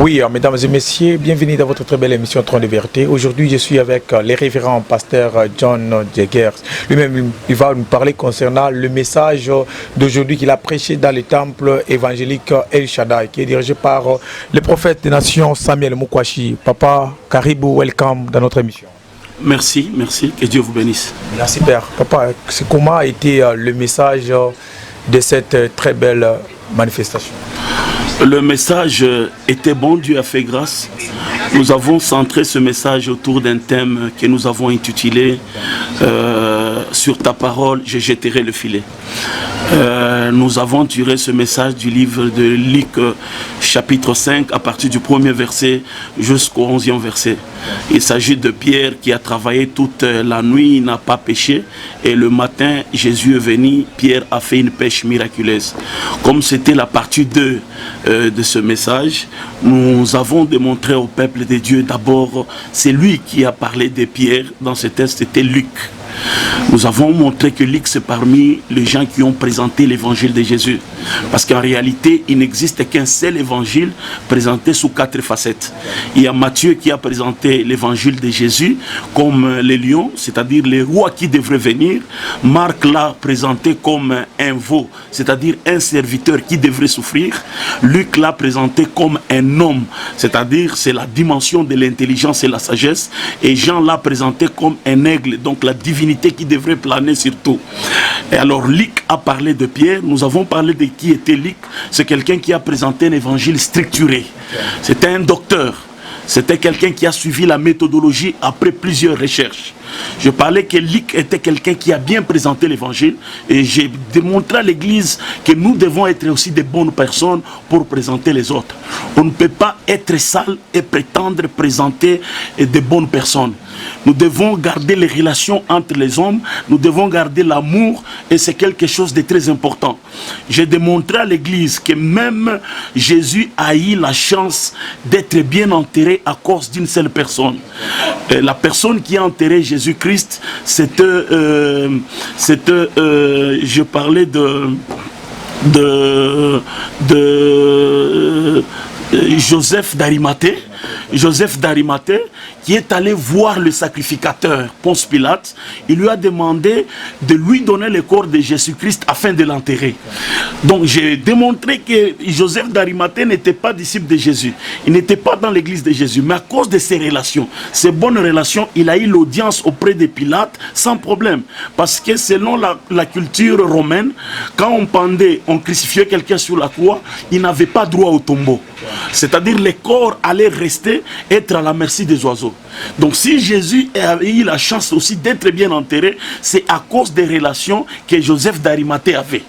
Oui, mesdames et messieurs, bienvenue dans votre très belle émission Trône de Vérité. Aujourd'hui, je suis avec les révérends pasteur John Jagers. Lui-même, il va nous parler concernant le message d'aujourd'hui qu'il a prêché dans le temple évangélique El Shaddai, qui est dirigé par le prophète des nations Samuel Mukwashi. Papa, Caribou, welcome dans notre émission. Merci, que Dieu vous bénisse. Merci Père. Papa, comment a été le message de cette très belle manifestation? Le message était bon, Dieu a fait grâce. Nous avons centré ce message autour d'un thème que nous avons intitulé sur ta parole, je jetterai le filet. Nous avons tiré ce message du livre de Luc chapitre 5 à partir du premier verset jusqu'au 11e verset. Il s'agit de Pierre qui a travaillé toute la nuit, il n'a pas pêché, et le matin Jésus est venu, Pierre a fait une pêche miraculeuse. Comme c'était la partie 2 de ce message, nous avons démontré au peuple de Dieu d'abord, c'est lui qui a parlé de Pierre dans ce texte, c'était Luc. Nous avons montré que Luc c'est parmi les gens qui ont présenté l'évangile de Jésus. Parce qu'en réalité, il n'existe qu'un seul évangile présenté sous 4 facettes. Il y a Matthieu qui a présenté l'évangile de Jésus comme les lions, c'est-à-dire les rois qui devraient venir. Marc l'a présenté comme un veau, c'est-à-dire un serviteur qui devrait souffrir. Luc l'a présenté comme un homme, c'est-à-dire c'est la dimension de l'intelligence et la sagesse. Et Jean l'a présenté comme un aigle, donc la divinité qui devrait planer sur tout. Et alors Luc a parlé de Pierre, nous avons parlé de qui était Luc. C'est quelqu'un qui a présenté un évangile structuré. C'était un docteur. C'était quelqu'un qui a suivi la méthodologie après plusieurs recherches. Je parlais que Luc était quelqu'un qui a bien présenté l'évangile et j'ai démontré à l'église que nous devons être aussi de bonnes personnes pour présenter les autres. On ne peut pas être sale et prétendre présenter de bonnes personnes. Nous devons garder les relations entre les hommes, nous devons garder l'amour et c'est quelque chose de très important. J'ai démontré à l'église que même Jésus a eu la chance d'être bien enterré à cause d'une seule personne. La personne qui a enterré Jésus-Christ, c'était, je parlais de Joseph d'Arimathée. Joseph d'Arimathée qui est allé voir le sacrificateur Ponce Pilate, il lui a demandé de lui donner le corps de Jésus-Christ afin de l'enterrer. Donc j'ai démontré que Joseph d'Arimathée n'était pas disciple de Jésus, il n'était pas dans l'église de Jésus, mais à cause de ses relations, ses bonnes relations, il a eu l'audience auprès de Pilate sans problème. Parce que selon la culture romaine, quand on pendait, on crucifiait quelqu'un sur la croix, il n'avait pas droit au tombeau. C'est-à-dire le corps allait rester, être à la merci des oiseaux. Donc si Jésus a eu la chance aussi d'être bien enterré, c'est à cause des relations que Joseph d'Arimathée avait.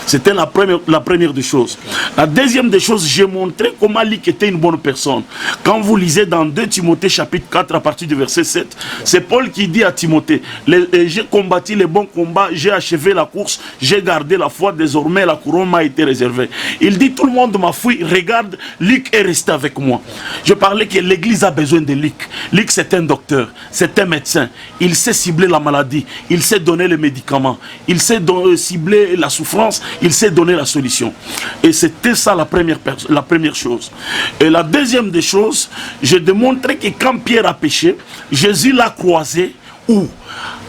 C'était la première des choses. La deuxième des choses, j'ai montré comment Luc était une bonne personne. Quand vous lisez dans 2 Timothée chapitre 4 à partir du verset 7, c'est Paul qui dit à Timothée, j'ai combattu les bons combats, j'ai achevé la course, j'ai gardé la foi, désormais la couronne m'a été réservée. Il dit, tout le monde m'a fui, regarde, Luc est resté avec moi. Je parlais que l'église a besoin de Luc. Luc c'est un docteur, c'est un médecin, il sait cibler la maladie, il sait donner les médicaments, il sait cibler la souffrance, il sait donner la solution. Et c'était ça la première chose. Et la deuxième des choses, j'ai démontré que quand Pierre a péché, Jésus l'a croisé où?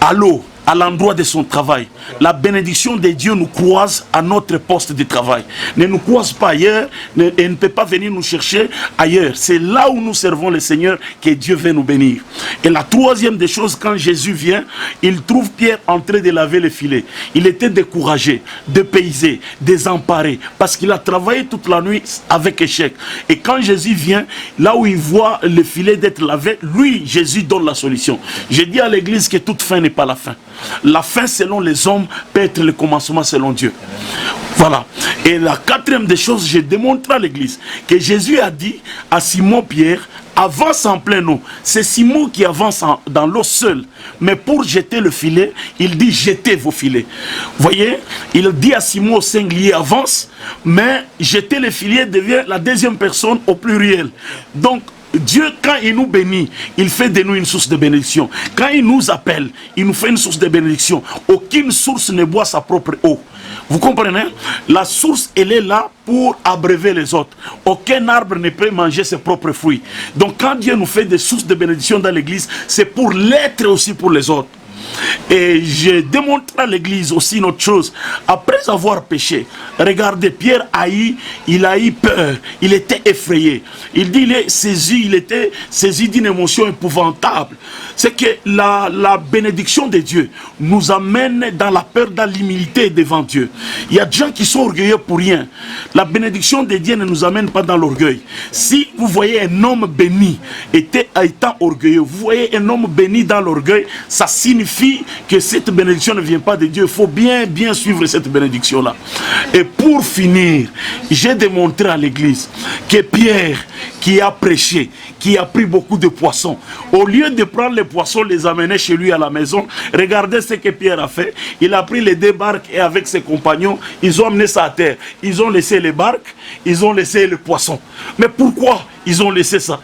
À l'eau, à l'endroit de son travail. La bénédiction de Dieu nous croise à notre poste de travail. Ne nous croise pas ailleurs et ne peut pas venir nous chercher ailleurs. C'est là où nous servons le Seigneur que Dieu veut nous bénir. Et la troisième des choses, quand Jésus vient, il trouve Pierre en train de laver les filets. Il était découragé, dépaysé, désemparé, parce qu'il a travaillé toute la nuit avec échec. Et quand Jésus vient, là où il voit le filet d'être lavé, lui, Jésus donne la solution. J'ai dit à l'église que toute fin n'est pas la fin. La fin selon les hommes peut être le commencement selon Dieu. Voilà. Et la quatrième des choses, j'ai démontré à l'église que Jésus a dit à Simon-Pierre, avance en plein eau. C'est Simon qui avance dans l'eau seul. Mais pour jeter le filet, il dit jetez vos filets. Voyez, il dit à Simon au singulier avance, mais jeter le filet devient la deuxième personne au pluriel. Donc, Dieu, quand il nous bénit, il fait de nous une source de bénédiction. Quand il nous appelle, il nous fait une source de bénédiction. Aucune source ne boit sa propre eau. Vous comprenez? La source, elle est là pour abreuver les autres. Aucun arbre ne peut manger ses propres fruits. Donc quand Dieu nous fait des sources de bénédiction dans l'église, c'est pour l'être aussi pour les autres. Et je démontre à l'église aussi une autre chose. Après avoir péché, regardez, Pierre il a eu peur, il était effrayé. Il dit, il était saisi d'une émotion épouvantable. C'est que la bénédiction de Dieu nous amène dans la peur, dans l'humilité devant Dieu. Il y a des gens qui sont orgueilleux pour rien. La bénédiction de Dieu ne nous amène pas dans l'orgueil. Si vous voyez un homme béni étant orgueilleux, vous voyez un homme béni dans l'orgueil, ça signifie que cette bénédiction ne vient pas de Dieu. Il faut bien suivre cette bénédiction-là. Et pour finir, j'ai démontré à l'église que Pierre, qui a prêché, qui a pris beaucoup de poissons, au lieu de prendre les poissons, les amener chez lui à la maison, regardez ce que Pierre a fait. Il a pris les 2 barques et avec ses compagnons, ils ont amené ça à terre. Ils ont laissé les barques, ils ont laissé les poissons. Mais pourquoi ils ont laissé ça?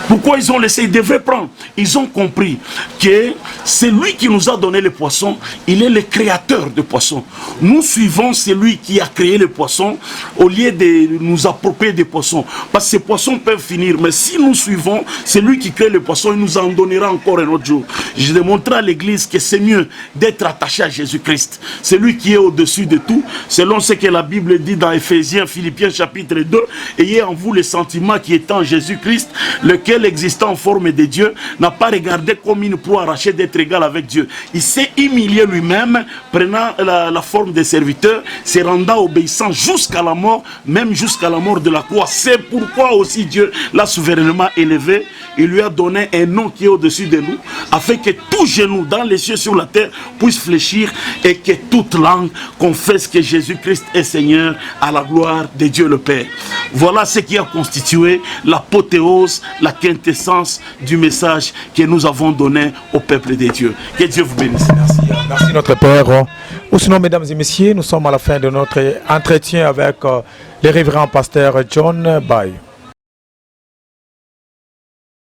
Pourquoi ils ont laissé? Ils devaient prendre. Ils ont compris que c'est lui qui nous a donné les poissons. Il est le créateur de poissons. Nous suivons celui qui a créé les poissons au lieu de nous approprier des poissons. Parce que ces poissons peuvent finir. Mais si nous suivons celui qui crée les poissons, il nous en donnera encore un autre jour. Je démontre à l'église que c'est mieux d'être attaché à Jésus-Christ. C'est lui qui est au-dessus de tout. Selon ce que la Bible dit dans Éphésiens, Philippiens chapitre 2. Ayez en vous le sentiment qui est en Jésus-Christ, lequel existant en forme de Dieu, n'a pas regardé comme une proie arrachée d'être égal avec Dieu. Il s'est humilié lui-même, prenant la forme de serviteur, se rendant obéissant jusqu'à la mort, même jusqu'à la mort de la croix. C'est pourquoi aussi Dieu l'a souverainement élevé. Il lui a donné un nom qui est au-dessus de nous, afin que tout genou dans les cieux sur la terre puisse fléchir et que toute langue confesse que Jésus-Christ est Seigneur à la gloire de Dieu le Père. Voilà ce qui a constitué l'apothéose, la quintessence du message que nous avons donné au peuple de Dieu. Que Dieu vous bénisse. Merci notre Père. Ou sinon, mesdames et messieurs, nous sommes à la fin de notre entretien avec le révérend pasteur John Baye.